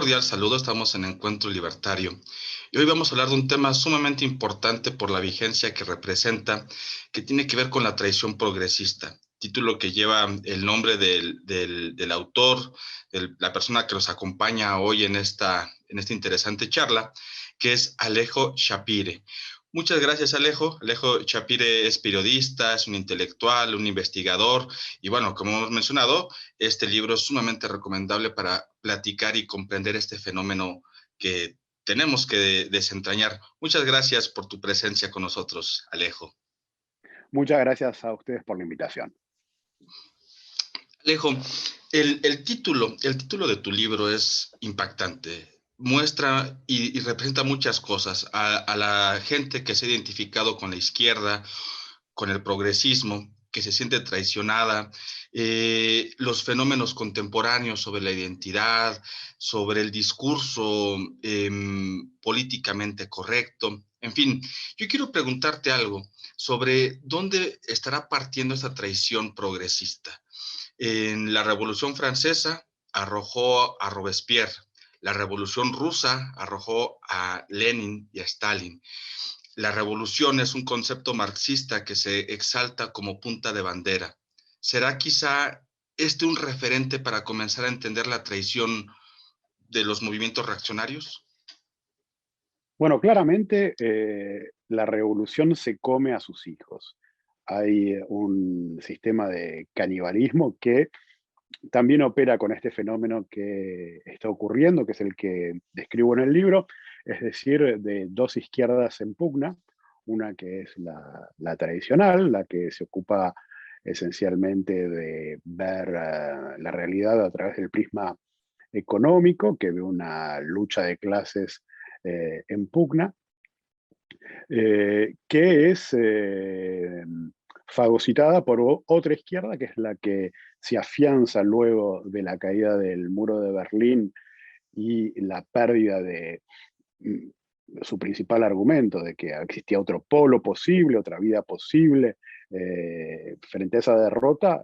cordial saludo, estamos en Encuentro Libertario y hoy vamos a hablar de un tema sumamente importante por la vigencia que representa, que tiene que ver con la tradición progresista, título que lleva el nombre del autor, la persona que nos acompaña hoy en esta interesante charla, que es Alejo Shapire. Muchas gracias, Alejo. Alejo Shapire es periodista, es un intelectual, un investigador, y bueno, como hemos mencionado, este libro es sumamente recomendable para platicar y comprender este fenómeno que tenemos que desentrañar. Muchas gracias por tu presencia con nosotros, Alejo. Muchas gracias a ustedes por la invitación. Alejo, el título de tu libro es impactante. Muestra y representa muchas cosas. A la gente que se ha identificado con la izquierda, con el progresismo, que se siente traicionada, los fenómenos contemporáneos sobre la identidad, sobre el discurso políticamente correcto. En fin, yo quiero preguntarte algo sobre dónde estará partiendo esta traición progresista. En la Revolución Francesa arrojó a Robespierre, la Revolución Rusa arrojó a Lenin y a Stalin. La revolución es un concepto marxista que se exalta como punta de bandera. ¿Será quizá este un referente para comenzar a entender la traición de los movimientos reaccionarios? Bueno, claramente la revolución se come a sus hijos. Hay un sistema de canibalismo que también opera con este fenómeno que está ocurriendo, que es el que describo en el libro, es decir, de dos izquierdas en pugna, una que es la tradicional, la que se ocupa esencialmente de ver la realidad a través del prisma económico, que ve una lucha de clases en pugna, que es fagocitada por otra izquierda, que es la que se afianza luego de la caída del muro de Berlín y la pérdida de mm, su principal argumento, de que existía otro polo posible, otra vida posible. Frente a esa derrota,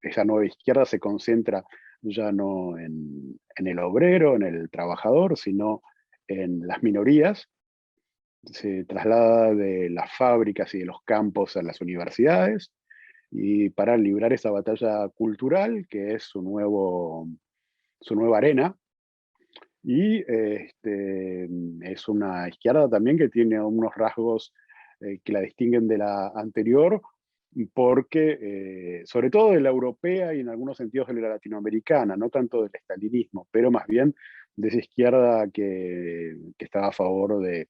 esa nueva izquierda se concentra ya no en el obrero, en el trabajador, sino en las minorías, se traslada de las fábricas y de los campos a las universidades, y para librar esa batalla cultural, que es su nueva arena. Y es una izquierda también que tiene unos rasgos que la distinguen de la anterior, porque, sobre todo de la europea y en algunos sentidos de la latinoamericana, no tanto del estalinismo, pero más bien de esa izquierda que estaba a favor de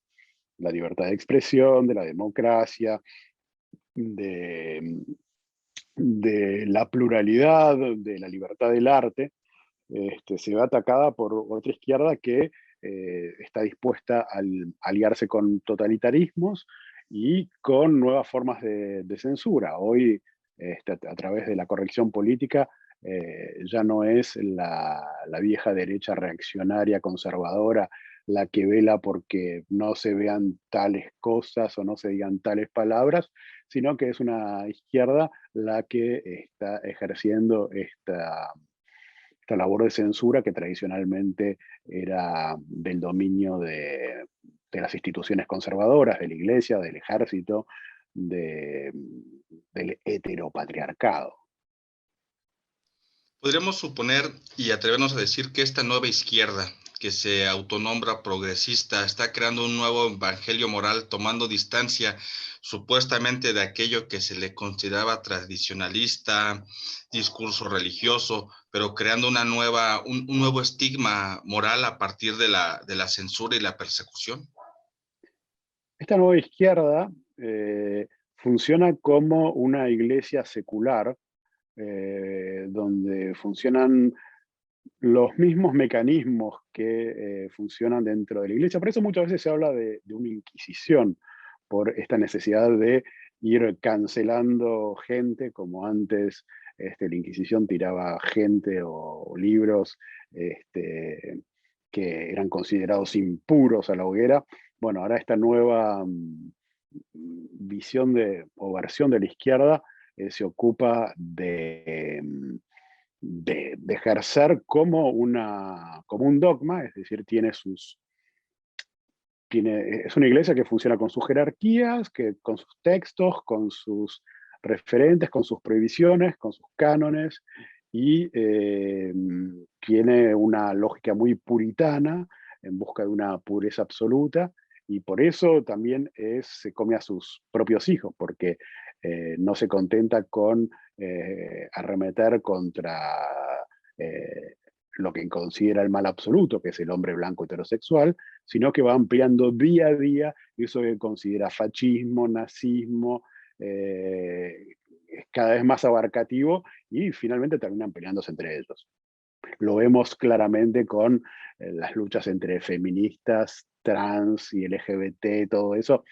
la libertad de expresión, de la democracia, de, de la pluralidad, de la libertad del arte. Se ve atacada por otra izquierda que está dispuesta a aliarse con totalitarismos y con nuevas formas de censura. Hoy, a través de la corrección política, ya no es la vieja derecha reaccionaria, conservadora, la que vela porque no se vean tales cosas o no se digan tales palabras, sino que es una izquierda la que está ejerciendo esta labor de censura que tradicionalmente era del dominio de las instituciones conservadoras, de la iglesia, del ejército, del heteropatriarcado. Podríamos suponer y atrevernos a decir que esta nueva izquierda, que se autonombra progresista, está creando un nuevo evangelio moral, tomando distancia supuestamente de aquello que se le consideraba tradicionalista, discurso religioso, pero creando un nuevo estigma moral a partir de la censura y la persecución. Esta nueva izquierda funciona como una iglesia secular, donde funcionan los mismos mecanismos que funcionan dentro de la iglesia. Por eso muchas veces se habla de una inquisición, por esta necesidad de ir cancelando gente, como antes la Inquisición tiraba gente o libros que eran considerados impuros a la hoguera. Bueno, ahora esta nueva visión o versión de la izquierda se ocupa de ejercer como un dogma, es decir, es una iglesia que funciona con sus jerarquías, con sus textos, con sus referentes, con sus prohibiciones, con sus cánones, y tiene una lógica muy puritana en busca de una pureza absoluta, y por eso también se come a sus propios hijos, porque no se contenta con arremeter contra eh, lo que considera el mal absoluto, que es el hombre blanco heterosexual, sino que va ampliando día a día eso que considera fascismo, nazismo, es cada vez más abarcativo y finalmente terminan peleándose entre ellos. Lo vemos claramente con las luchas entre feministas, trans y LGBT, todo eso,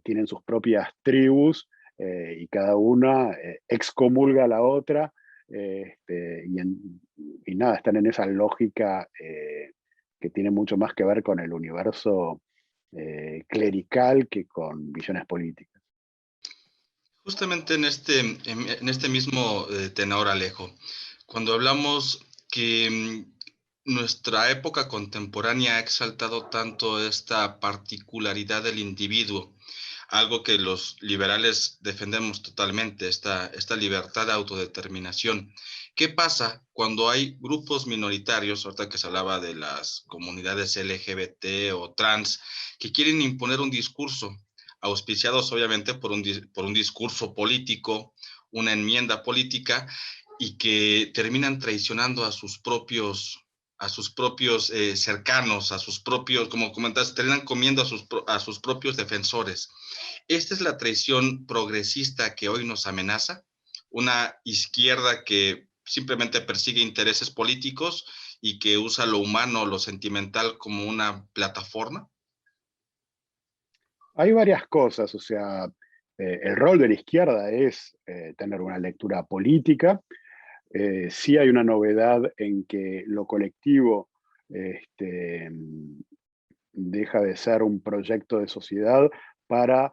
tienen sus propias tribus y cada una excomulga a la otra, y nada, están en esa lógica que tiene mucho más que ver con el universo clerical que con visiones políticas. Justamente en este mismo tenor, Alejo, cuando hablamos que nuestra época contemporánea ha exaltado tanto esta particularidad del individuo, algo que los liberales defendemos totalmente, esta libertad de autodeterminación. ¿Qué pasa cuando hay grupos minoritarios, ahorita que se hablaba de las comunidades LGBT o trans, que quieren imponer un discurso, auspiciados obviamente por un discurso político, una enmienda política, y que terminan traicionando a sus propios cercanos, a sus propios, como comentaste, terminan comiendo a sus propios defensores? Esta es la traición progresista que hoy nos amenaza, una izquierda que simplemente persigue intereses políticos y que usa lo humano, lo sentimental como una plataforma. Hay varias cosas, o sea, el rol de la izquierda es tener una lectura política. Sí hay una novedad en que lo colectivo deja de ser un proyecto de sociedad para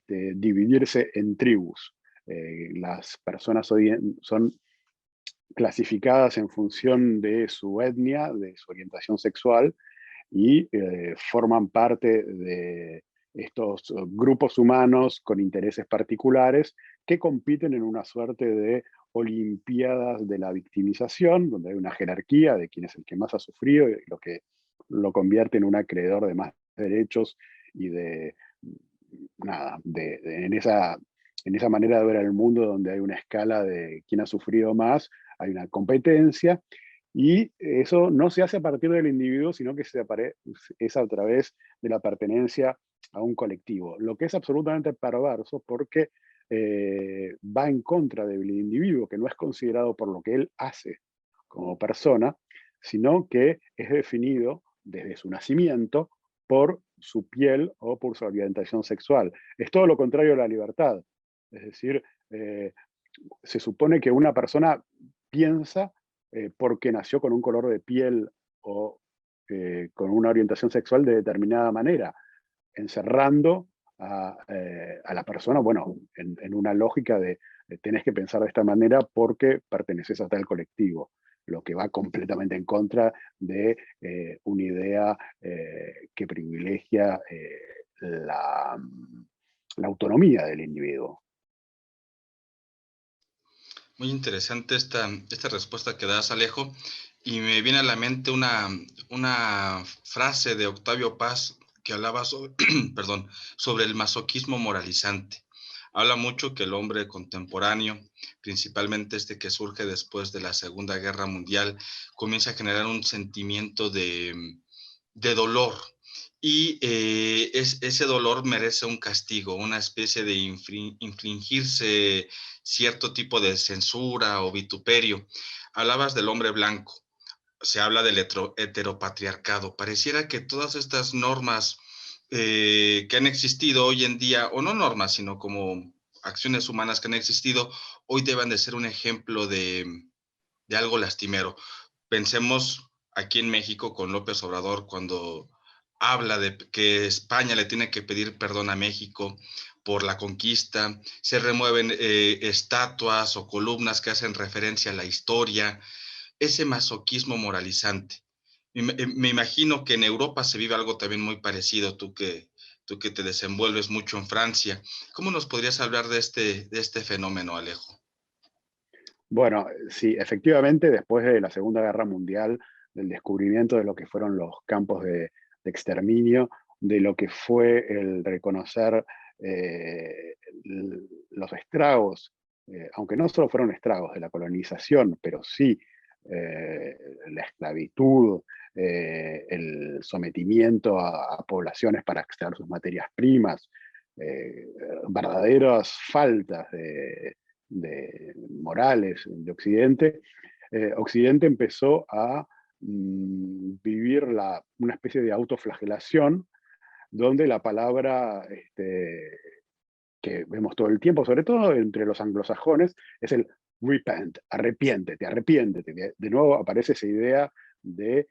dividirse en tribus. Las personas hoy son clasificadas en función de su etnia, de su orientación sexual, y forman parte de estos grupos humanos con intereses particulares que compiten en una suerte de olimpiadas de la victimización, donde hay una jerarquía de quién es el que más ha sufrido y lo que lo convierte en un acreedor de más derechos y nada, en esa manera de ver el mundo donde hay una escala de quién ha sufrido más, hay una competencia, y eso no se hace a partir del individuo, sino que es a través de la pertenencia a un colectivo, lo que es absolutamente perverso porque va en contra del individuo, que no es considerado por lo que él hace como persona, sino que es definido desde su nacimiento por su piel o por su orientación sexual. Es todo lo contrario a la libertad. Es decir, se supone que una persona piensa porque nació con un color de piel o con una orientación sexual de determinada manera, encerrando a la persona, bueno, en una lógica de tenés que pensar de esta manera porque perteneces a tal colectivo, lo que va completamente en contra de una idea que privilegia la autonomía del individuo. Muy interesante esta respuesta que das, Alejo, y me viene a la mente una frase de Octavio Paz que hablaba sobre, perdón, sobre el masoquismo moralizante. Habla mucho que el hombre contemporáneo, principalmente este que surge después de la Segunda Guerra Mundial, comienza a generar un sentimiento de dolor, y ese dolor merece un castigo, una especie de infligirse cierto tipo de censura o vituperio. Hablabas del hombre blanco, se habla del heteropatriarcado. Pareciera que todas estas normas que han existido hoy en día, o no normas, sino como acciones humanas que han existido, hoy deben de ser un ejemplo de algo lastimero. Pensemos aquí en México con López Obrador cuando habla de que España le tiene que pedir perdón a México por la conquista, se remueven estatuas o columnas que hacen referencia a la historia, ese masoquismo moralizante. Me imagino que en Europa se vive algo también muy parecido, tú que te desenvuelves mucho en Francia. ¿Cómo nos podrías hablar de este fenómeno, Alejo? Bueno, sí, efectivamente, después de la Segunda Guerra Mundial, del descubrimiento de lo que fueron los campos de exterminio, de lo que fue el reconocer los estragos, aunque no solo fueron estragos de la colonización, pero sí la esclavitud, el sometimiento a poblaciones para extraer sus materias primas, eh, verdaderas faltas de morales de Occidente, Occidente empezó a vivir una especie de autoflagelación, donde la palabra que vemos todo el tiempo, sobre todo entre los anglosajones, es el repent, arrepiéntete, arrepiéntete. De nuevo aparece esa idea de,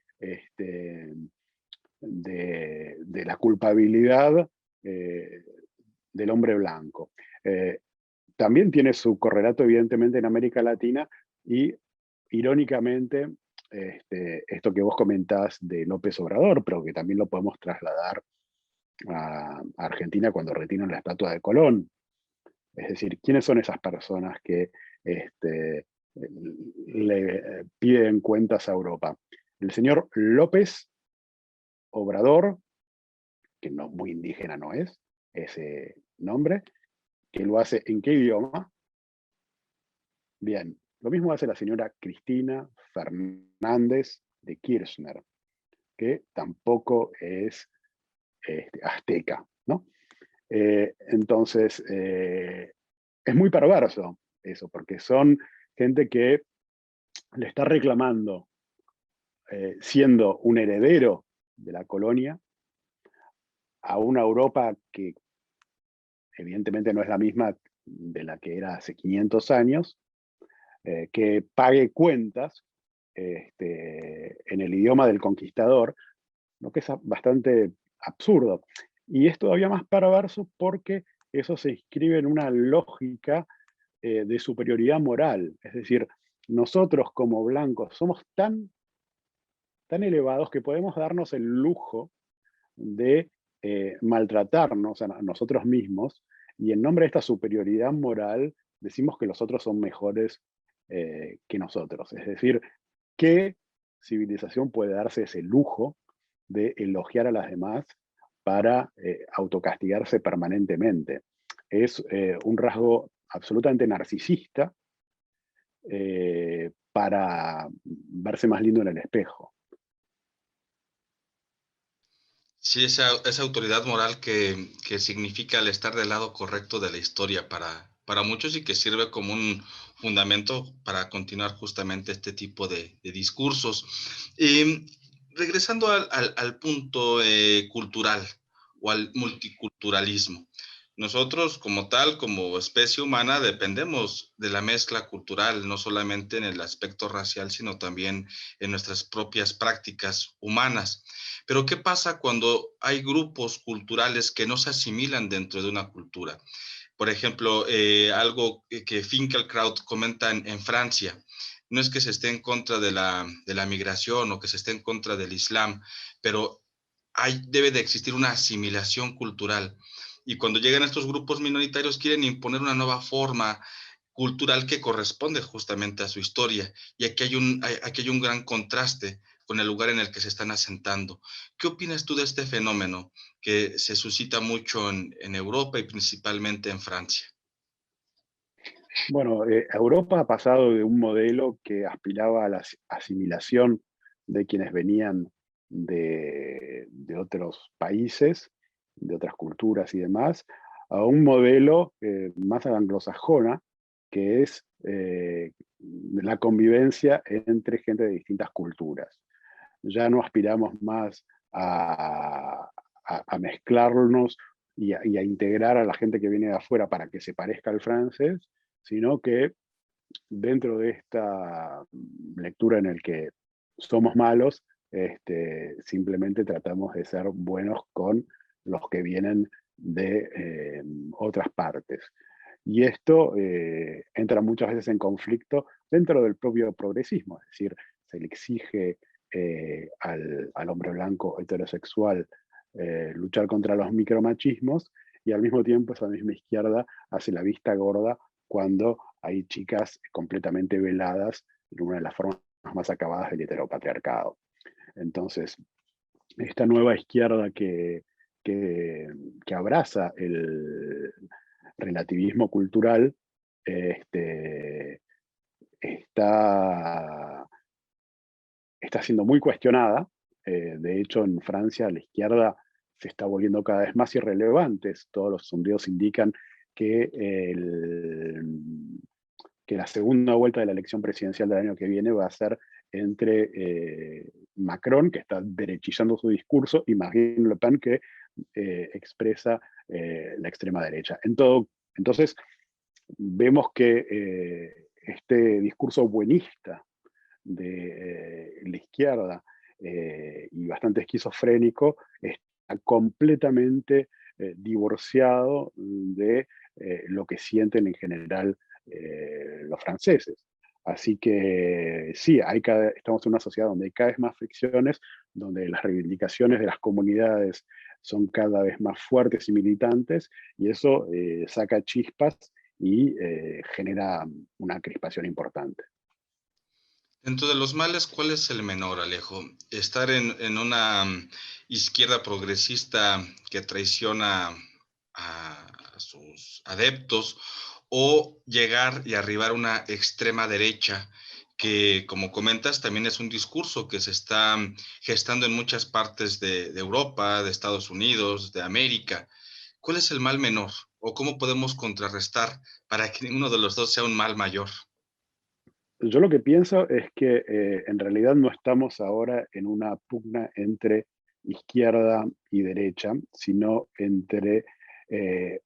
de la culpabilidad del hombre blanco. También tiene su correlato, evidentemente, en América Latina y, irónicamente, esto que vos comentás de López Obrador, pero que también lo podemos trasladar a Argentina cuando retiran la estatua de Colón. Es decir, ¿quiénes son esas personas que le piden cuentas a Europa? El señor López Obrador, que no, muy indígena no es ese nombre, que lo hace ¿en qué idioma? Bien, lo mismo hace la señora Cristina Fernández de Kirchner, que tampoco es azteca, ¿no? Entonces, es muy perverso eso, porque son gente que le está reclamando, siendo un heredero de la colonia, a una Europa que evidentemente no es la misma de la que era hace 500 años, que pague cuentas en el idioma del conquistador, lo que es bastante absurdo. Y es todavía más perverso porque eso se inscribe en una lógica de superioridad moral. Es decir, nosotros como blancos somos tan elevados que podemos darnos el lujo de maltratarnos a nosotros mismos, y en nombre de esta superioridad moral decimos que los otros son mejores que nosotros. Es decir, ¿qué civilización puede darse ese lujo de elogiar a las demás para autocastigarse permanentemente? Es un rasgo absolutamente narcisista para verse más lindo en el espejo. Sí, esa autoridad moral que significa el estar del lado correcto de la historia para muchos y que sirve como un fundamento para continuar justamente este tipo de discursos. Regresando al punto cultural o al multiculturalismo. Nosotros como tal, como especie humana, dependemos de la mezcla cultural, no solamente en el aspecto racial, sino también en nuestras propias prácticas humanas. Pero ¿qué pasa cuando hay grupos culturales que no se asimilan dentro de una cultura? Por ejemplo, algo que Finkielkraut comenta en Francia, no es que se esté en contra de la migración o que se esté en contra del Islam, pero debe de existir una asimilación cultural. Y cuando llegan estos grupos minoritarios quieren imponer una nueva forma cultural que corresponde justamente a su historia. Y aquí hay un gran contraste con el lugar en el que se están asentando. ¿Qué opinas tú de este fenómeno que se suscita mucho en Europa y principalmente en Francia? Bueno, Europa ha pasado de un modelo que aspiraba a la asimilación de quienes venían de otros países, de otras culturas y demás, a un modelo más anglosajona, que es la convivencia entre gente de distintas culturas. Ya no aspiramos más a mezclarnos y a integrar a la gente que viene de afuera para que se parezca al francés, sino que dentro de esta lectura en el que somos malos, simplemente tratamos de ser buenos con los que vienen de otras partes. Y esto entra muchas veces en conflicto dentro del propio progresismo, es decir, se le exige al hombre blanco heterosexual luchar contra los micromachismos, y al mismo tiempo esa misma izquierda hace la vista gorda cuando hay chicas completamente veladas en una de las formas más acabadas del heteropatriarcado. Entonces, esta nueva izquierda que abraza el relativismo cultural, este, está, está siendo muy cuestionada. De hecho, en Francia la izquierda se está volviendo cada vez más irrelevante. Todos los sondeos indican que, que la segunda vuelta de la elección presidencial del año que viene va a ser entre Macron, que está derechizando su discurso, y Marine Le Pen, que expresa la extrema derecha. Entonces, vemos que este discurso buenista de la izquierda y bastante esquizofrénico está completamente divorciado de lo que sienten en general los franceses. Así que sí, estamos en una sociedad donde hay cada vez más fricciones, donde las reivindicaciones de las comunidades son cada vez más fuertes y militantes, y eso saca chispas y genera una crispación importante. Dentro de los males, ¿cuál es el menor, Alejo? ¿Estar en una izquierda progresista que traiciona a sus adeptos, o llegar y arribar a una extrema derecha que, como comentas, también es un discurso que se está gestando en muchas partes de Europa, de Estados Unidos, de América? ¿Cuál es el mal menor? ¿O cómo podemos contrarrestar para que ninguno de los dos sea un mal mayor? Yo lo que pienso es que en realidad no estamos ahora en una pugna entre izquierda y derecha, sino entre eh,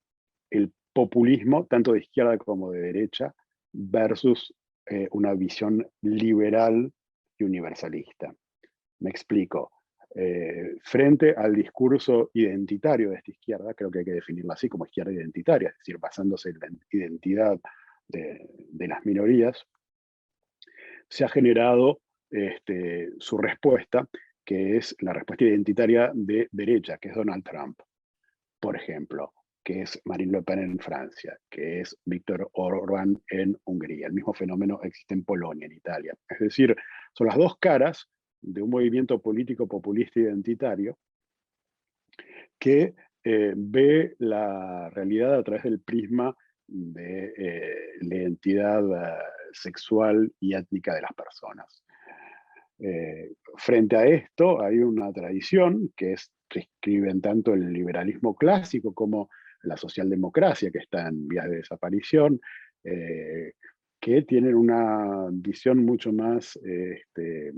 el populismo, tanto de izquierda como de derecha, versus una visión liberal y universalista. Me explico. Frente al discurso identitario de esta izquierda, creo que hay que definirlo así, como izquierda identitaria, es decir, basándose en la identidad de las minorías, se ha generado su respuesta, que es la respuesta identitaria de derecha, que es Donald Trump, por ejemplo, que es Marine Le Pen en Francia, que es Viktor Orbán en Hungría. El mismo fenómeno existe en Polonia, en Italia. Es decir, son las dos caras de un movimiento político populista identitario que ve la realidad a través del prisma de la identidad sexual y étnica de las personas. Frente a esto hay una tradición que escriben tanto el liberalismo clásico como la socialdemocracia, que está en vías de desaparición, que tienen una visión mucho más, que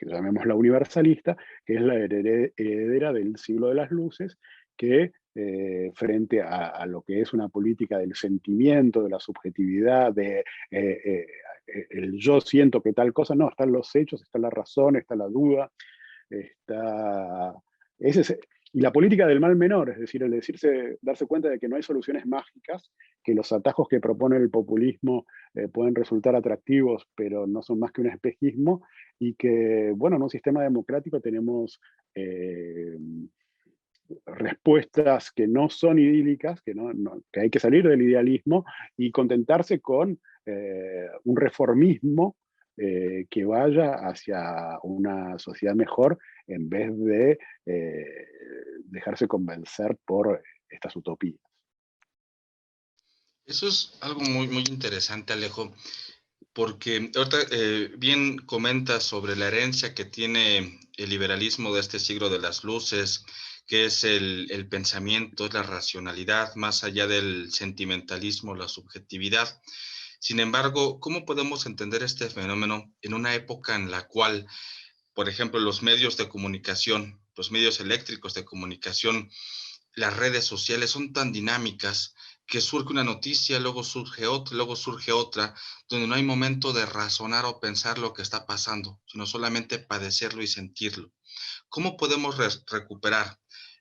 llamémosla universalista, que es la heredera del siglo de las luces, que frente a lo que es una política del sentimiento, de la subjetividad, el yo siento que tal cosa, no, están los hechos, está la razón, está la duda, está... Ese es, y la política del mal menor, es decir, darse cuenta de que no hay soluciones mágicas, que los atajos que propone el populismo pueden resultar atractivos, pero no son más que un espejismo, y que, bueno, en un sistema democrático tenemos respuestas que no son idílicas, que hay que salir del idealismo y contentarse con un reformismo que vaya hacia una sociedad mejor, en vez de dejarse convencer por estas utopías. Eso es algo muy, muy interesante, Alejo, porque ahorita bien comentas sobre la herencia que tiene el liberalismo de este siglo de las luces, que es el pensamiento, es la racionalidad, más allá del sentimentalismo, la subjetividad. Sin embargo, ¿cómo podemos entender este fenómeno en una época en la cual, por ejemplo, los medios de comunicación, los medios eléctricos de comunicación, las redes sociales son tan dinámicas que surge una noticia, luego surge otra, donde no hay momento de razonar o pensar lo que está pasando, sino solamente padecerlo y sentirlo? ¿Cómo podemos recuperar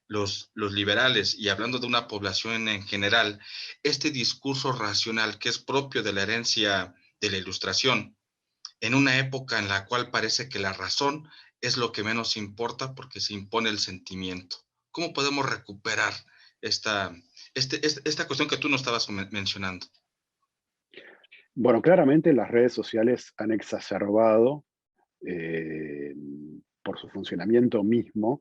los liberales, y hablando de una población en general, este discurso racional que es propio de la herencia de la Ilustración, en una época en la cual parece que la razón es lo que menos importa porque se impone el sentimiento. ¿Cómo podemos recuperar esta, esta cuestión que tú nos estabas mencionando? Bueno, claramente las redes sociales han exacerbado eh, por su funcionamiento mismo,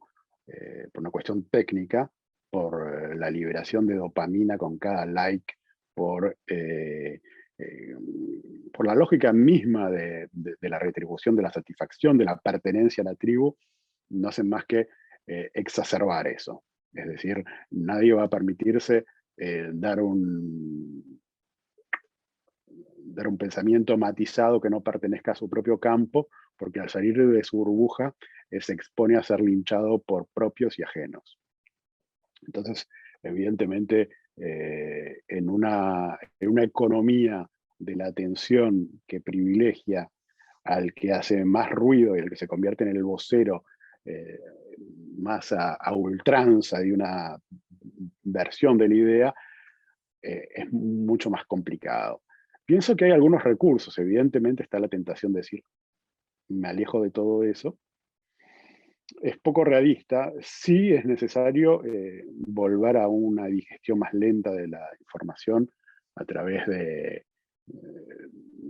por una cuestión técnica, por la liberación de dopamina con cada like, por, eh, eh, por la lógica misma de la retribución, de la satisfacción, de la pertenencia a la tribu, no hacen más que exacerbar eso. Es decir, nadie va a permitirse dar un pensamiento matizado que no pertenezca a su propio campo, porque al salir de su burbuja se expone a ser linchado por propios y ajenos. Entonces, evidentemente, en una economía de la atención que privilegia al que hace más ruido y al que se convierte en el vocero eh, más a ultranza de una versión de la idea, es mucho más complicado. Pienso que hay algunos recursos, evidentemente está la tentación de decir, me alejo de todo eso. Es poco realista, sí es necesario volver a una digestión más lenta de la información a través de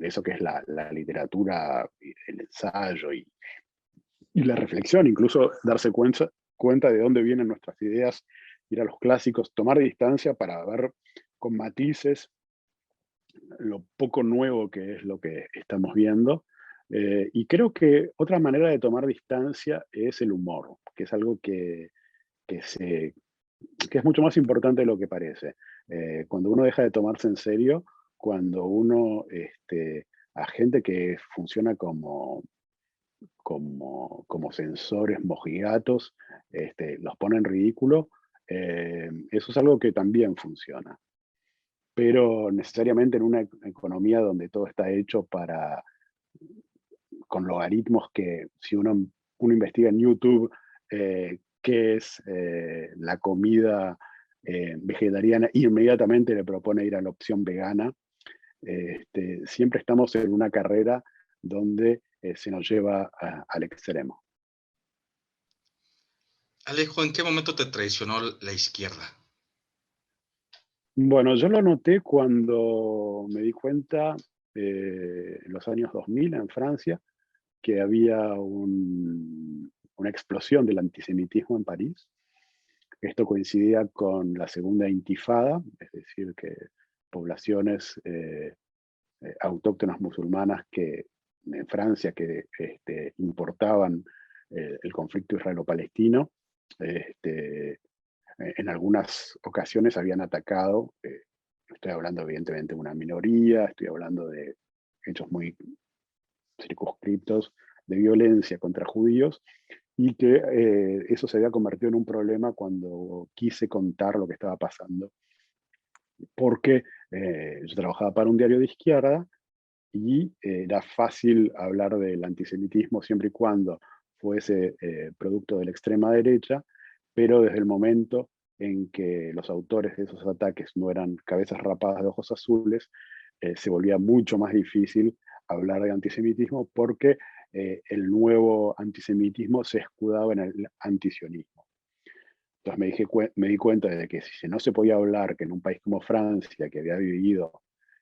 eso que es la literatura, el ensayo y la reflexión, incluso darse cuenta de dónde vienen nuestras ideas, ir a los clásicos, tomar distancia para ver con matices lo poco nuevo que es lo que estamos viendo. Y creo que otra manera de tomar distancia es el humor, que es algo que, se, que es mucho más importante de lo que parece. Cuando uno deja de tomarse en serio, cuando uno, a gente que funciona como sensores mojigatos, los pone en ridículo, eso es algo que también funciona, pero necesariamente en una economía donde todo está hecho con logaritmos que si uno investiga en YouTube qué es la comida vegetariana, inmediatamente le propone ir a la opción vegana. Siempre estamos en una carrera donde se nos lleva al extremo. Alejo, ¿en qué momento te traicionó la izquierda? Bueno, yo lo noté cuando me di cuenta en los años 2000 en Francia que había una explosión del antisemitismo en París. Esto coincidía con la segunda intifada, es decir, que poblaciones autóctonas musulmanas que en Francia que importaban el conflicto israelo-palestino, este, en algunas ocasiones habían atacado, estoy hablando evidentemente de una minoría, estoy hablando de hechos muy circunscritos de violencia contra judíos, y que eso se había convertido en un problema cuando quise contar lo que estaba pasando, porque yo trabajaba para un diario de izquierda y era fácil hablar del antisemitismo siempre y cuando fuese producto de la extrema derecha, pero desde el momento en que los autores de esos ataques no eran cabezas rapadas de ojos azules, se volvía mucho más difícil hablar de antisemitismo porque el nuevo antisemitismo se escudaba en el antisionismo. Entonces me di cuenta de que si no se podía hablar que en un país como Francia, que había vivido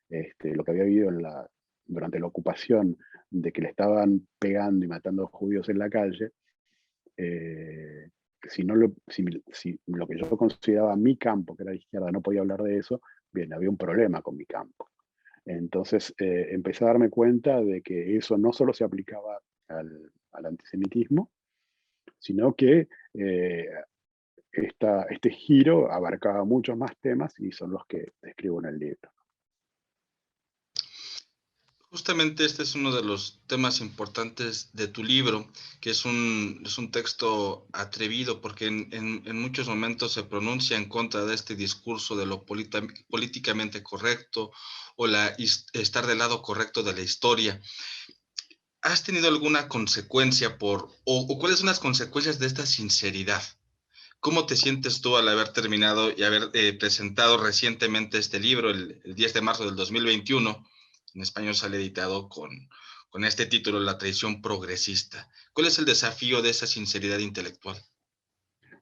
lo que había vivido durante la ocupación, de que le estaban pegando y matando a judíos en la calle, si lo que yo consideraba mi campo, que era la izquierda, no podía hablar de eso, bien, había un problema con mi campo. Entonces empecé a darme cuenta de que eso no solo se aplicaba al antisemitismo, sino que este giro abarcaba muchos más temas y son los que describo en el libro. Justamente este es uno de los temas importantes de tu libro, que es un texto atrevido porque en muchos momentos se pronuncia en contra de este discurso de lo políticamente correcto o estar del lado correcto de la historia. ¿Has tenido alguna consecuencia o cuáles son las consecuencias de esta sinceridad? ¿Cómo te sientes tú al haber terminado y haber presentado recientemente este libro, el 10 de marzo del 2021? En español sale editado con este título, La traición progresista. ¿Cuál es el desafío de esa sinceridad intelectual?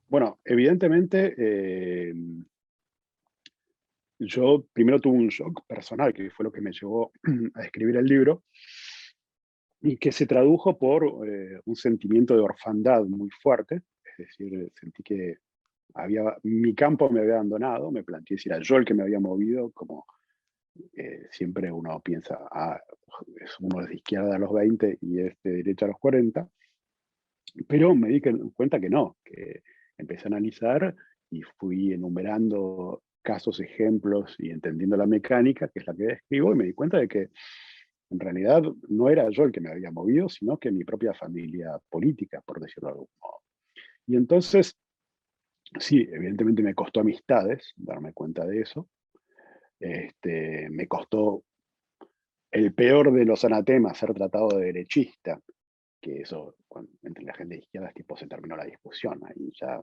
Bueno, evidentemente yo primero tuve un shock personal, que fue lo que me llevó a escribir el libro, y que se tradujo por un sentimiento de orfandad muy fuerte. Es decir, sentí que mi campo me había abandonado, me planteé si era yo el que me había movido, como siempre uno piensa, uno es de izquierda a los 20 y es de derecha a los 40, pero me di cuenta que no, que empecé a analizar y fui enumerando casos, ejemplos y entendiendo la mecánica, que es la que describo, y me di cuenta de que en realidad no era yo el que me había movido, sino que mi propia familia política, por decirlo de algún modo. Y entonces, sí, evidentemente me costó amistades darme cuenta de eso. Me costó el peor de los anatemas, ser tratado de derechista, que eso entre la gente de izquierda tipo se terminó la discusión, ahí ya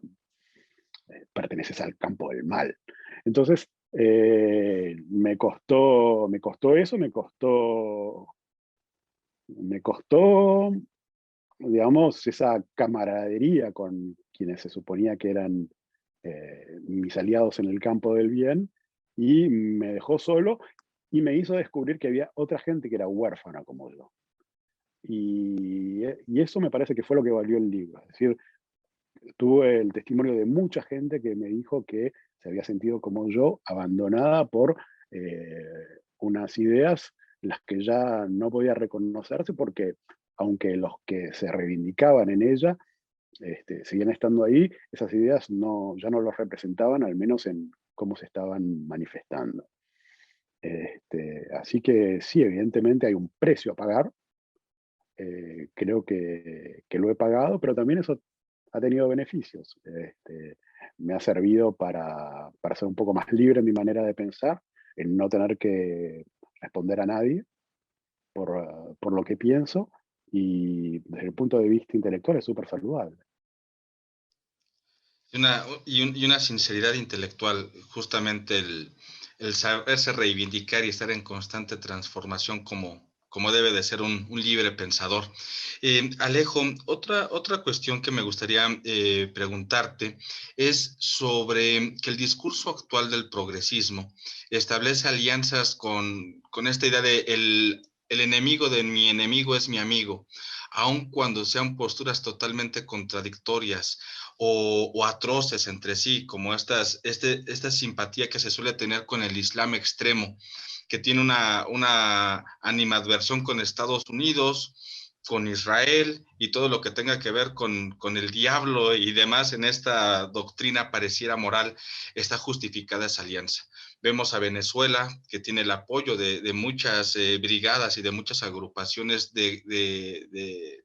perteneces al campo del mal. Entonces, me costó eso, me costó, digamos, esa camaradería con quienes se suponía que eran mis aliados en el campo del bien, y me dejó solo y me hizo descubrir que había otra gente que era huérfana como yo. Y eso me parece que fue lo que valió el libro. Es decir, tuve el testimonio de mucha gente que me dijo que se había sentido como yo, abandonada por eh, unas ideas en las que ya no podía reconocerse porque, aunque los que se reivindicaban en ella seguían estando ahí, esas ideas ya no los representaban, al menos en cómo se estaban manifestando. Así que sí, evidentemente hay un precio a pagar. Creo que lo he pagado, pero también eso ha tenido beneficios. Me ha servido para ser un poco más libre en mi manera de pensar, en no tener que responder a nadie por lo que pienso, y desde el punto de vista intelectual es súper saludable. Y una sinceridad intelectual, justamente el saberse reivindicar y estar en constante transformación como debe de ser un libre pensador. Alejo, otra cuestión que me gustaría preguntarte es sobre que el discurso actual del progresismo establece alianzas con esta idea de el enemigo de mi enemigo es mi amigo, aun cuando sean posturas totalmente contradictorias o atroces entre sí, como esta simpatía que se suele tener con el Islam extremo, que tiene una animadversión con Estados Unidos, con Israel y todo lo que tenga que ver con el diablo y demás en esta doctrina pareciera moral, está justificada esa alianza. Vemos a Venezuela, que tiene el apoyo de muchas brigadas y de muchas agrupaciones de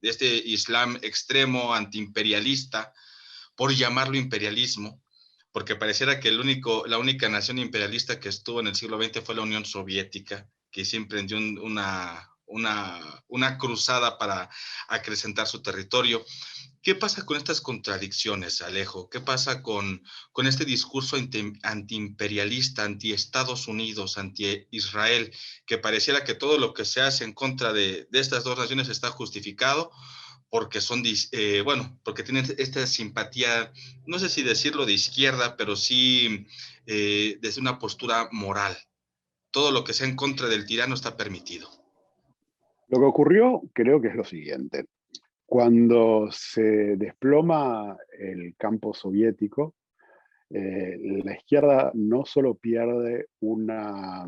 este Islam extremo, antiimperialista, por llamarlo imperialismo, porque pareciera que la única nación imperialista que estuvo en el siglo XX fue la Unión Soviética, que sí emprendió una cruzada para acrecentar su territorio. ¿Qué pasa con estas contradicciones, Alejo? ¿Qué pasa con este discurso antiimperialista, anti-Estados Unidos, anti-Israel, que pareciera que todo lo que se hace en contra de estas dos naciones está justificado porque porque tienen esta simpatía, no sé si decirlo de izquierda, pero sí desde una postura moral? Todo lo que sea en contra del tirano está permitido. Lo que ocurrió creo que es lo siguiente. Cuando se desploma el campo soviético, la izquierda no solo pierde una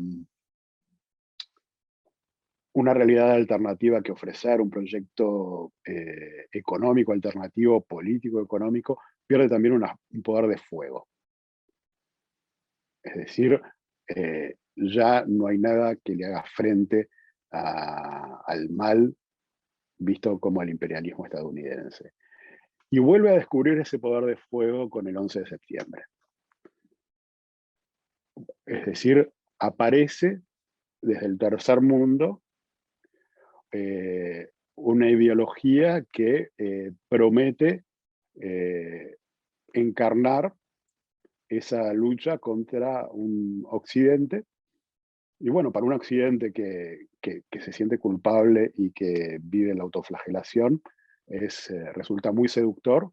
realidad alternativa que ofrecer, un proyecto económico alternativo, político económico, pierde también un poder de fuego. Es decir, ya no hay nada que le haga frente al mal visto como el imperialismo estadounidense. Y vuelve a descubrir ese poder de fuego con el 11 de septiembre. Es decir, aparece desde el tercer mundo una ideología que promete encarnar esa lucha contra un Occidente. Y bueno, para un Occidente que se siente culpable y que vive la autoflagelación, resulta muy seductor,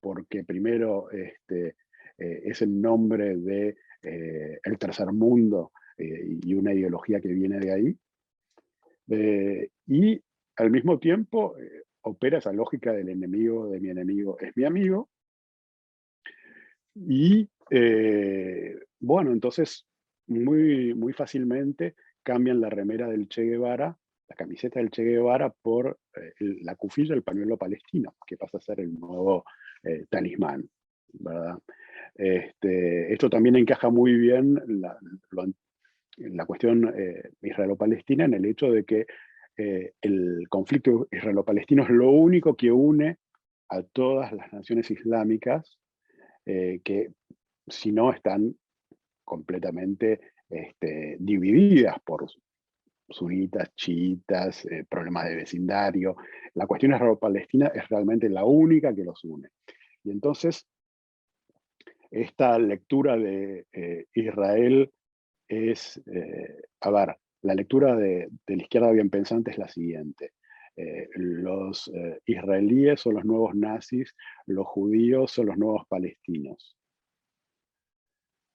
porque primero es el nombre de el tercer mundo y una ideología que viene de ahí. Y al mismo tiempo opera esa lógica del enemigo de mi enemigo es mi amigo. Y bueno, entonces muy fácilmente cambian la remera del Che Guevara, la camiseta del Che Guevara, por la cufilla, el pañuelo palestino, que pasa a ser el nuevo talismán, ¿verdad? Esto también encaja muy bien la cuestión israelo-palestina, en el hecho de que el conflicto israelo-palestino es lo único que une a todas las naciones islámicas, que si no están completamente divididas por sunitas, chiitas, problemas de vecindario. La cuestión israelo-palestina es realmente la única que los une. Y entonces, esta lectura de Israel es, a ver, la lectura de la izquierda bien pensante es la siguiente. Los israelíes son los nuevos nazis, los judíos son los nuevos palestinos.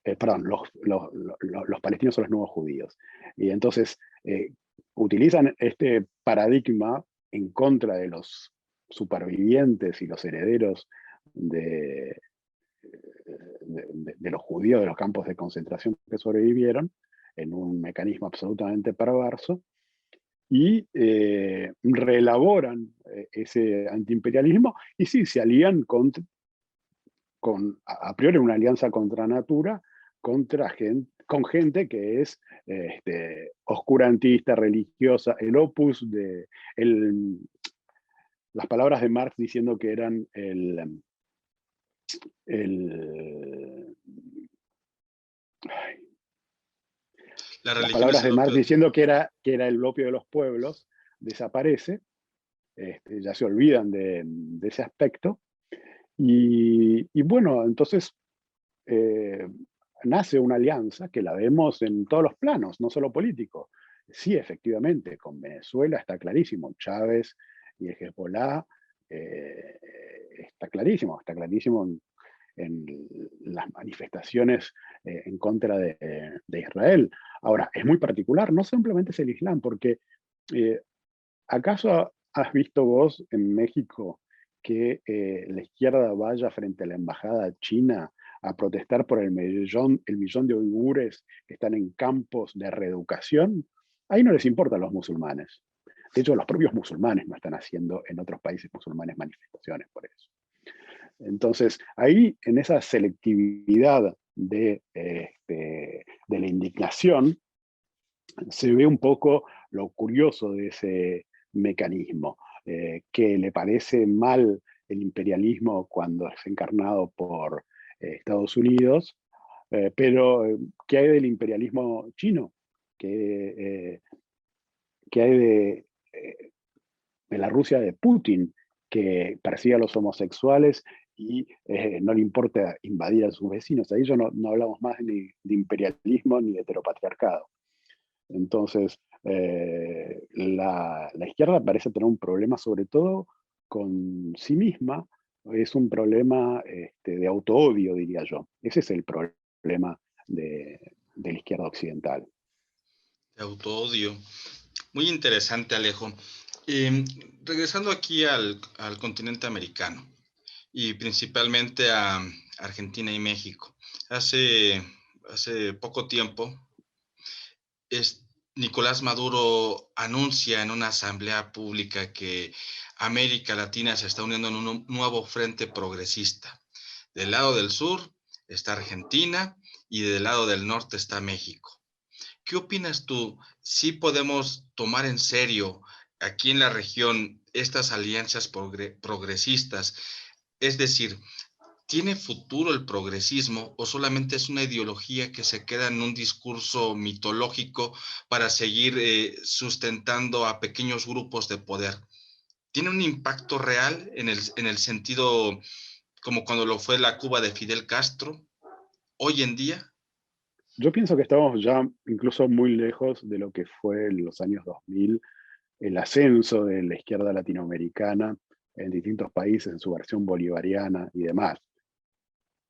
Perdón, los palestinos son los nuevos judíos. Y entonces utilizan este paradigma en contra de los supervivientes y los herederos de los judíos de los campos de concentración que sobrevivieron, en un mecanismo absolutamente perverso, y reelaboran ese antiimperialismo, y sí, se alían con a priori una alianza contra natura, con gente que es oscurantista, religiosa, el opus de las palabras de Marx diciendo que eran La las religión es palabras el de Marx opio. diciendo que era el opio de los pueblos, desaparece, ya se olvidan de ese aspecto, y bueno, entonces nace una alianza que la vemos en todos los planos, no solo políticos. Sí, efectivamente, con Venezuela está clarísimo, Chávez y el Hezbollah, está clarísimo en las manifestaciones en contra de Israel. Ahora, es muy particular, no simplemente es el Islam, porque eh, ¿acaso has visto vos en México que la izquierda vaya frente a la embajada china a protestar por el millón de uigures que están en campos de reeducación? Ahí no les importan los musulmanes. De hecho, los propios musulmanes no están haciendo en otros países musulmanes manifestaciones por eso. Entonces, ahí en esa selectividad de la indignación, se ve un poco lo curioso de ese mecanismo, que le parece mal el imperialismo cuando es encarnado por Estados Unidos, pero ¿qué hay del imperialismo chino? ¿Qué, qué hay de la Rusia de Putin, que persigue a los homosexuales y no le importa invadir a sus vecinos? Ahí ya no hablamos más ni de imperialismo ni de heteropatriarcado. Entonces, la izquierda parece tener un problema sobre todo con sí misma, es un problema de autoodio, diría yo. Ese es el problema de la izquierda occidental. De autoodio. Muy interesante, Alejo. Eh, Regresando aquí al continente americano y principalmente a Argentina y México. Hace poco tiempo, Nicolás Maduro anuncia en una asamblea pública que América Latina se está uniendo en un nuevo frente progresista. Del lado del sur está Argentina y del lado del norte está México. ¿Qué opinas tú? ¿Sí podemos tomar en serio aquí en la región estas alianzas progresistas? Es decir, ¿tiene futuro el progresismo o solamente es una ideología que se queda en un discurso mitológico para seguir sustentando a pequeños grupos de poder? ¿Tiene un impacto real en el sentido como cuando lo fue la Cuba de Fidel Castro, hoy en día? Yo pienso que estamos ya incluso muy lejos de lo que fue en los años 2000 el ascenso de la izquierda latinoamericana en distintos países, en su versión bolivariana y demás.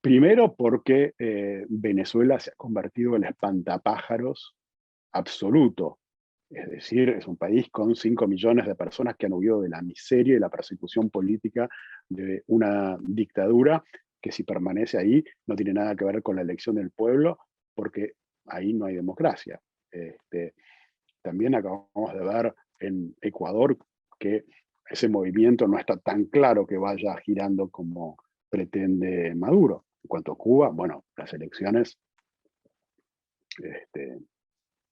Primero porque Venezuela se ha convertido en el espantapájaros absoluto. Es decir, es un país con 5 millones de personas que han huido de la miseria y la persecución política de una dictadura que, si permanece ahí, no tiene nada que ver con la elección del pueblo, porque ahí no hay democracia. Este, También acabamos de ver en Ecuador que ese movimiento no está tan claro que vaya girando como pretende Maduro. En cuanto a Cuba, bueno, las elecciones este,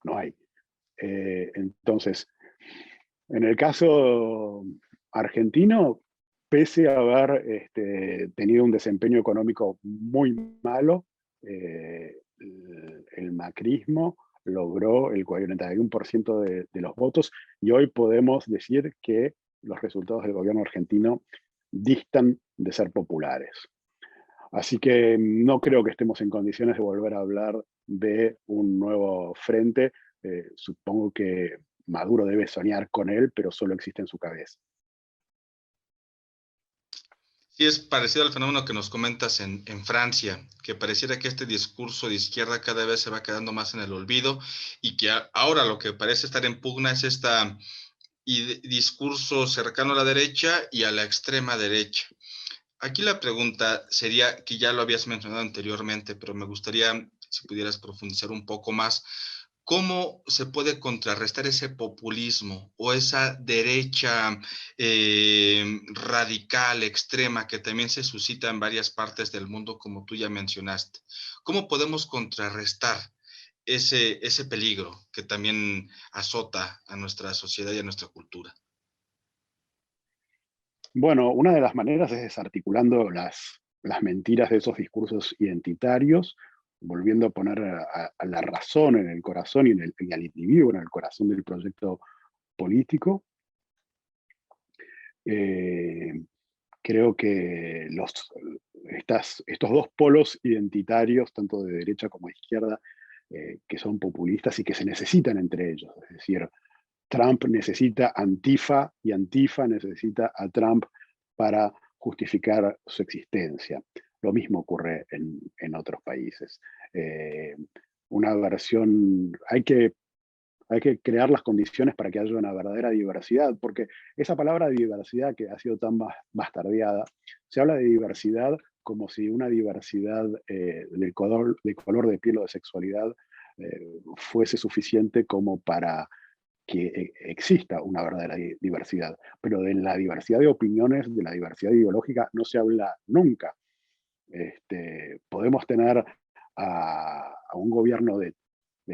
no hay. Entonces, en el caso argentino, pese a haber tenido un desempeño económico muy malo, el macrismo logró el 41% de los votos y hoy podemos decir que los resultados del gobierno argentino distan de ser populares. Así que no creo que estemos en condiciones de volver a hablar de un nuevo frente. Supongo que Maduro debe soñar con él, pero solo existe en su cabeza. Sí, es parecido al fenómeno que nos comentas en Francia, que pareciera que este discurso de izquierda cada vez se va quedando más en el olvido y que ahora lo que parece estar en pugna es este discurso cercano a la derecha y a la extrema derecha. Aquí la pregunta sería, que ya lo habías mencionado anteriormente, pero me gustaría si pudieras profundizar un poco más. ¿Cómo se puede contrarrestar ese populismo o esa derecha radical, extrema, que también se suscita en varias partes del mundo, como tú ya mencionaste? ¿Cómo podemos contrarrestar ese peligro que también azota a nuestra sociedad y a nuestra cultura? Bueno, una de las maneras es desarticulando las mentiras de esos discursos identitarios, volviendo a poner a la razón en el corazón y al individuo en el corazón del proyecto político. Eh, Creo que estos dos polos identitarios, tanto de derecha como de izquierda, que son populistas y que se necesitan entre ellos. Es decir, Trump necesita Antifa y Antifa necesita a Trump para justificar su existencia. Lo mismo ocurre en otros países. Eh, una versión, hay que crear las condiciones para que haya una verdadera diversidad, porque esa palabra diversidad que ha sido tan bastardeada, se habla de diversidad como si una diversidad de color de piel o de sexualidad fuese suficiente como para que exista una verdadera diversidad. Pero de la diversidad de opiniones, de la diversidad ideológica, no se habla nunca. Podemos tener a un gobierno de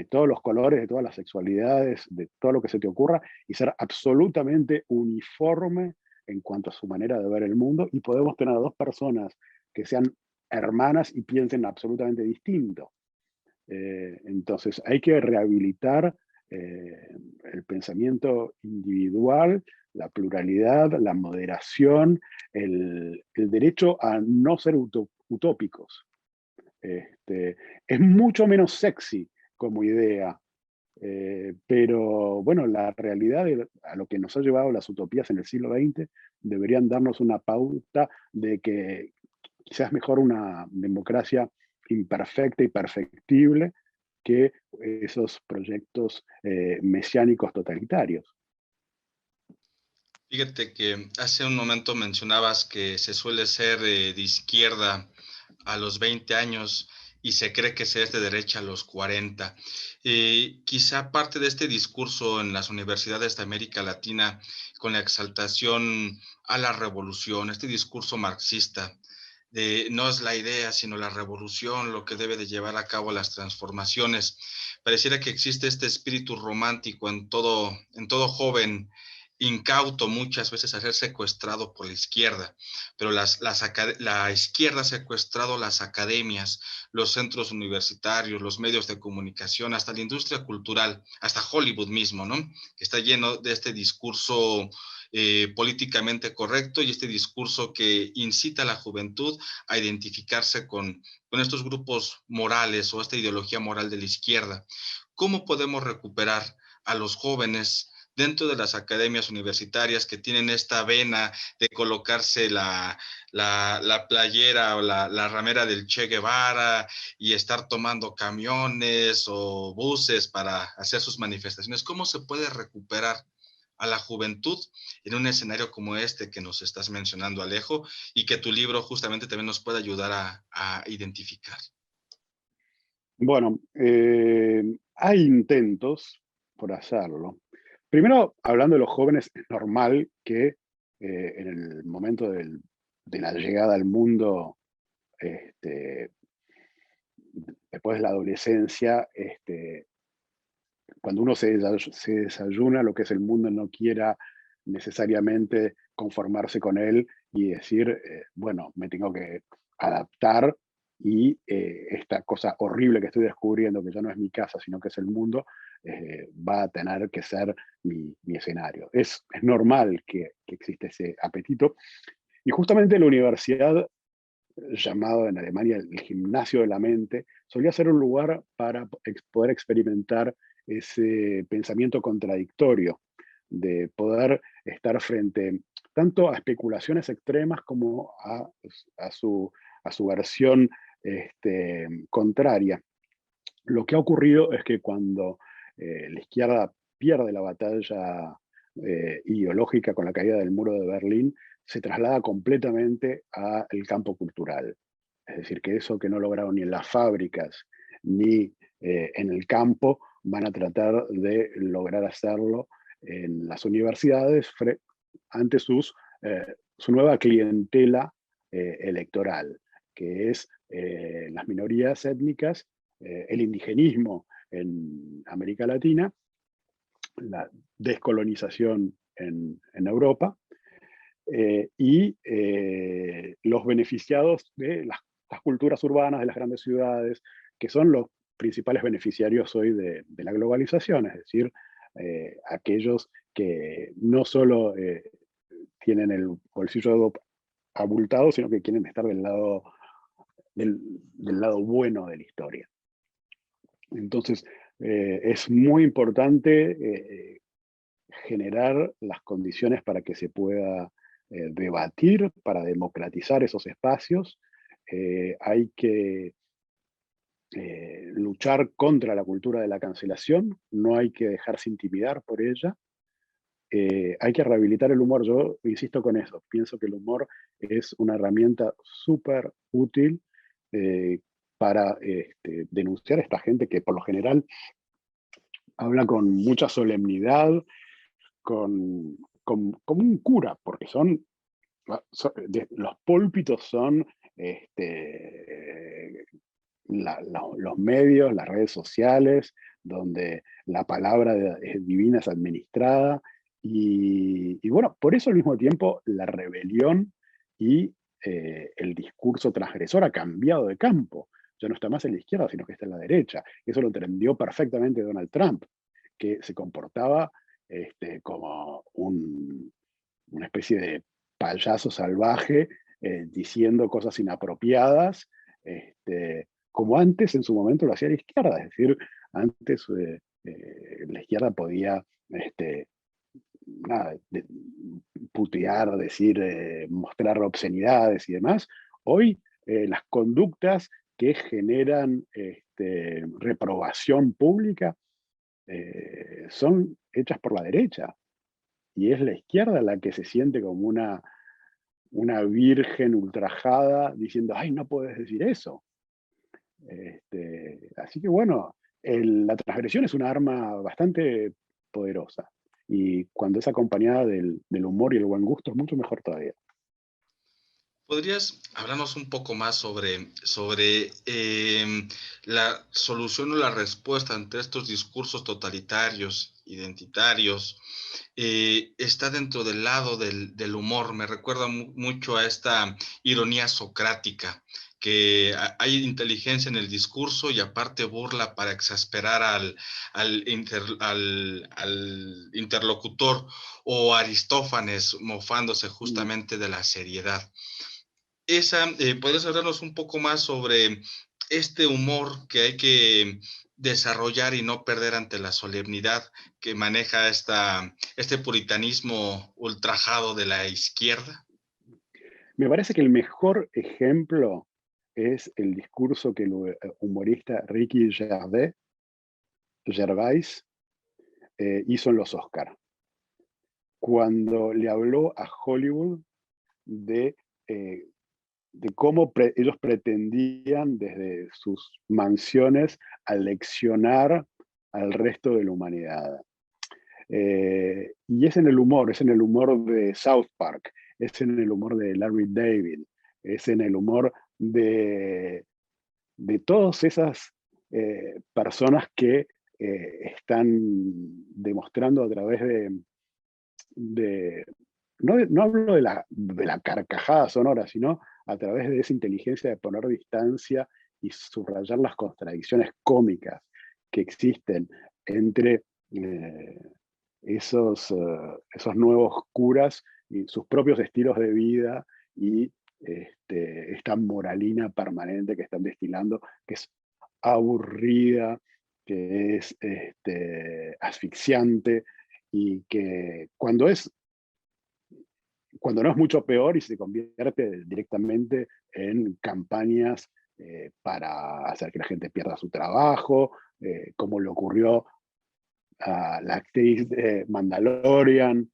todos los colores, de todas las sexualidades, de todo lo que se te ocurra, y ser absolutamente uniforme en cuanto a su manera de ver el mundo, y podemos tener a dos personas que sean hermanas y piensen absolutamente distinto. Entonces hay que rehabilitar el pensamiento individual, la pluralidad, la moderación, el derecho a no ser utópicos. Es mucho menos sexy como idea, pero bueno, la realidad a lo que nos ha llevado las utopías en el siglo XX deberían darnos una pauta de que quizás mejor una democracia imperfecta y perfectible que esos proyectos mesiánicos totalitarios. Fíjate que hace un momento mencionabas que se suele ser de izquierda a los 20 años y se cree que se es de derecha a los 40. Quizá parte de este discurso en las universidades de América Latina, con la exaltación a la revolución, este discurso marxista, de no es la idea, sino la revolución lo que debe de llevar a cabo las transformaciones. Pareciera que existe este espíritu romántico en todo joven incauto muchas veces a ser secuestrado por la izquierda, pero la izquierda ha secuestrado las academias, los centros universitarios, los medios de comunicación, hasta la industria cultural, hasta Hollywood mismo, ¿no? Que está lleno de este discurso políticamente correcto y este discurso que incita a la juventud a identificarse con estos grupos morales o esta ideología moral de la izquierda. ¿Cómo podemos recuperar a los jóvenes dentro de las academias universitarias que tienen esta vena de colocarse la playera o la ramera del Che Guevara y estar tomando camiones o buses para hacer sus manifestaciones? ¿Cómo se puede recuperar a la juventud en un escenario como este que nos estás mencionando, Alejo, y que tu libro justamente también nos puede ayudar a identificar? Bueno, hay intentos por hacerlo. Primero, hablando de los jóvenes, es normal que en el momento de la llegada al mundo, este, después de la adolescencia, cuando uno se desayuna lo que es el mundo, no quiera necesariamente conformarse con él y decir, bueno, me tengo que adaptar y esta cosa horrible que estoy descubriendo, que ya no es mi casa, sino que es el mundo, va a tener que ser mi escenario. Es normal que existe ese apetito. Y justamente la universidad, llamado en Alemania el gimnasio de la mente, solía ser un lugar para poder experimentar ese pensamiento contradictorio, de poder estar frente tanto a especulaciones extremas como a su versión contraria. Lo que ha ocurrido es que cuando la izquierda pierde la batalla ideológica con la caída del muro de Berlín, se traslada completamente al campo cultural. Es decir, que eso que no lograron ni en las fábricas ni en el campo, van a tratar de lograr hacerlo en las universidades ante su nueva clientela electoral, que es las minorías étnicas, el indigenismo en América Latina, la descolonización en Europa, y los beneficiados de las culturas urbanas de las grandes ciudades, que son los principales beneficiarios hoy de la globalización, es decir, aquellos que no solo tienen el bolsillo abultado, sino que quieren estar del lado bueno de la historia. Entonces, es muy importante generar las condiciones para que se pueda debatir, para democratizar esos espacios. Hay que luchar contra la cultura de la cancelación, no hay que dejarse intimidar por ella. Hay que rehabilitar el humor, yo insisto con eso, pienso que el humor es una herramienta súper útil para denunciar a esta gente que por lo general habla con mucha solemnidad, como un cura, porque los púlpitos son los medios, las redes sociales, donde la palabra divina es administrada. Y bueno, por eso al mismo tiempo la rebelión y el discurso transgresor ha cambiado de campo. Ya no está más en la izquierda, sino que está en la derecha. Eso lo entendió perfectamente Donald Trump, que se comportaba como una especie de payaso salvaje, diciendo cosas inapropiadas, como antes en su momento lo hacía la izquierda. Es decir, antes la izquierda podía nada, putear, decir, mostrar obscenidades y demás. Hoy las conductas que generan reprobación pública son hechas por la derecha, y es la izquierda la que se siente como una virgen ultrajada diciendo, ay, no puedes decir eso. Así que bueno, la transgresión es una arma bastante poderosa, y cuando es acompañada del humor y el buen gusto es mucho mejor todavía. ¿Podrías hablarnos un poco más sobre la solución o la respuesta ante estos discursos totalitarios identitarios, está dentro del lado del humor. Me recuerda mucho a esta ironía socrática, que hay inteligencia en el discurso y aparte burla para exasperar al interlocutor, o Aristófanes mofándose justamente de la seriedad. ¿Podrías hablarnos un poco más sobre este humor que hay que desarrollar y no perder ante la solemnidad que maneja este puritanismo ultrajado de la izquierda? Me parece que el mejor ejemplo es el discurso que el humorista Ricky Gervais hizo en los Oscar, cuando le habló a Hollywood de, eh, de cómo ellos pretendían desde sus mansiones aleccionar al resto de la humanidad. Y es en el humor, es en el humor de South Park, es en el humor de Larry David, es en el humor de todas esas personas que están demostrando a través de no, no hablo de la carcajada sonora, sino a través de esa inteligencia de poner distancia y subrayar las contradicciones cómicas que existen entre eh, esos nuevos curas y sus propios estilos de vida y esta moralina permanente que están destilando, que es aburrida, que es asfixiante y que cuando no es mucho peor y se convierte directamente en campañas para hacer que la gente pierda su trabajo, como le ocurrió a la actriz de Mandalorian,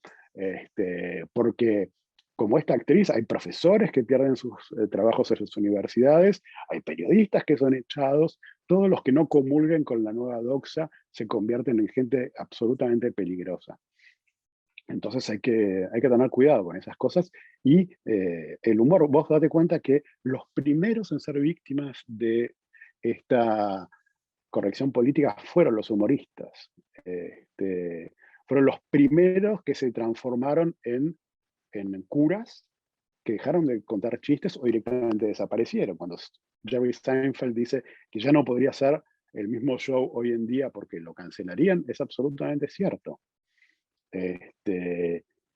porque como esta actriz hay profesores que pierden sus trabajos en sus universidades, hay periodistas que son echados, todos los que no comulguen con la nueva doxa se convierten en gente absolutamente peligrosa. Entonces hay que tener cuidado con esas cosas. Y el humor, vos date cuenta que los primeros en ser víctimas de esta corrección política fueron los humoristas. Fueron los primeros que se transformaron en curas, que dejaron de contar chistes o directamente desaparecieron. Cuando Jerry Seinfeld dice que ya no podría ser el mismo show hoy en día porque lo cancelarían, es absolutamente cierto.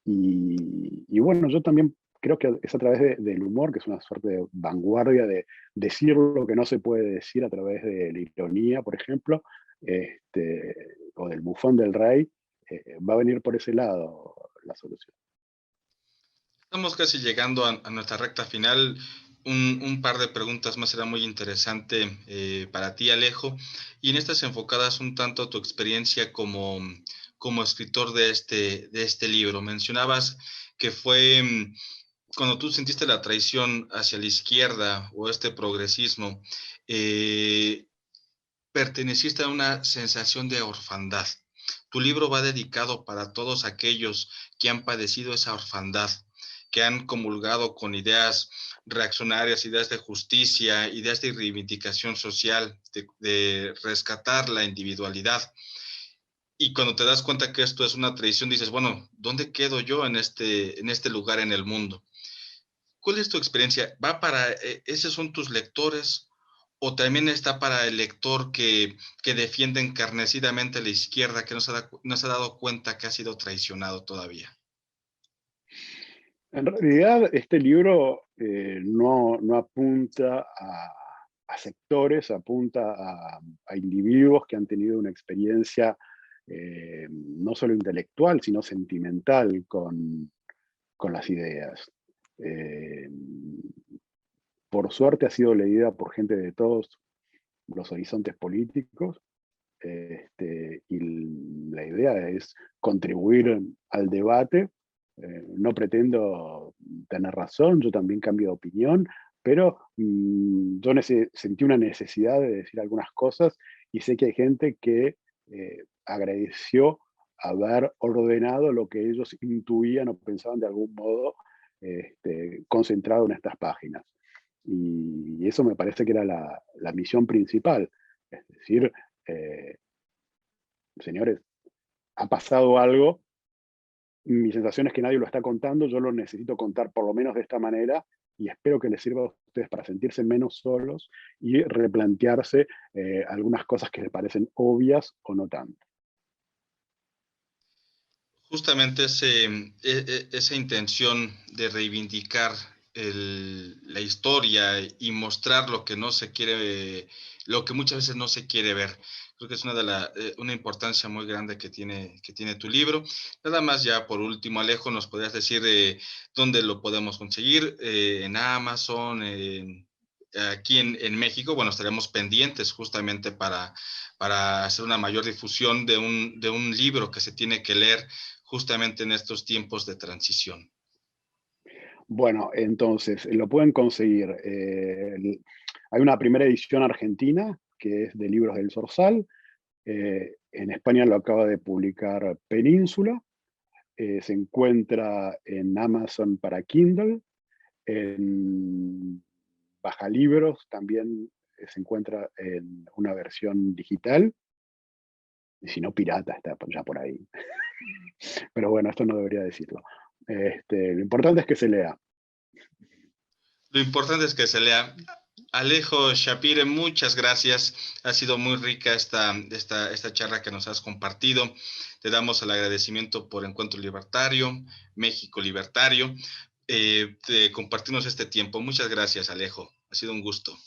Y bueno, yo también creo que es a través del humor, que es una suerte de vanguardia de decir lo que no se puede decir a través de la ironía, por ejemplo, o del bufón del rey, va a venir por ese lado la solución. Estamos casi llegando a nuestra recta final. Un par de preguntas más será muy interesante para ti, Alejo. Y en estas enfocadas un tanto a tu experiencia como escritor de este libro. Mencionabas que fue cuando tú sentiste la traición hacia la izquierda o este progresismo, eh, perteneciste a una sensación de orfandad. Tu libro va dedicado para todos aquellos que han padecido esa orfandad, que han comulgado con ideas reaccionarias, ideas de justicia, ideas de reivindicación social, de rescatar la individualidad. Y cuando te das cuenta que esto es una traición, dices, bueno, ¿dónde quedo yo en este lugar en el mundo? ¿Cuál es tu experiencia? ¿Va para, esos son tus lectores? ¿O también está para el lector que defiende encarnecidamente a la izquierda, que no se ha dado cuenta que ha sido traicionado todavía? En realidad, este libro no apunta a sectores, apunta a individuos que han tenido una experiencia no solo intelectual, sino sentimental con las ideas. Eh, por suerte ha sido leída por gente de todos los horizontes políticos, y la idea es contribuir al debate. No pretendo tener razón, yo también cambio de opinión, pero yo sentí una necesidad de decir algunas cosas y sé que hay gente que agradeció haber ordenado lo que ellos intuían o pensaban de algún modo concentrado en estas páginas. Y eso me parece que era la misión principal, es decir, eh, señores, ha pasado algo, mi sensación es que nadie lo está contando, yo lo necesito contar por lo menos de esta manera y espero que les sirva a ustedes para sentirse menos solos y replantearse algunas cosas que les parecen obvias o no tanto. Justamente esa intención de reivindicar la historia y mostrar lo que no se quiere, lo que muchas veces no se quiere ver. Creo que es una importancia muy grande que tiene tu libro. Nada más ya por último, Alejo, ¿nos podrías decir dónde lo podemos conseguir? En Amazon, aquí en México. Bueno, estaremos pendientes justamente para hacer una mayor difusión de un libro que se tiene que leer justamente en estos tiempos de transición. Bueno, entonces, lo pueden conseguir. Hay una primera edición argentina, que es de Libros del Zorzal. En España lo acaba de publicar Península. Se encuentra en Amazon para Kindle. En Bajalibros también se encuentra en una versión digital. Y si no, pirata está ya por ahí. Pero bueno, esto no debería decirlo. Lo importante es que se lea. Lo importante es que se lea. Alejo Shapire, muchas gracias. Ha sido muy rica esta charla que nos has compartido. Te damos el agradecimiento por Encuentro Libertario, México Libertario, de compartirnos este tiempo. Muchas gracias, Alejo. Ha sido un gusto.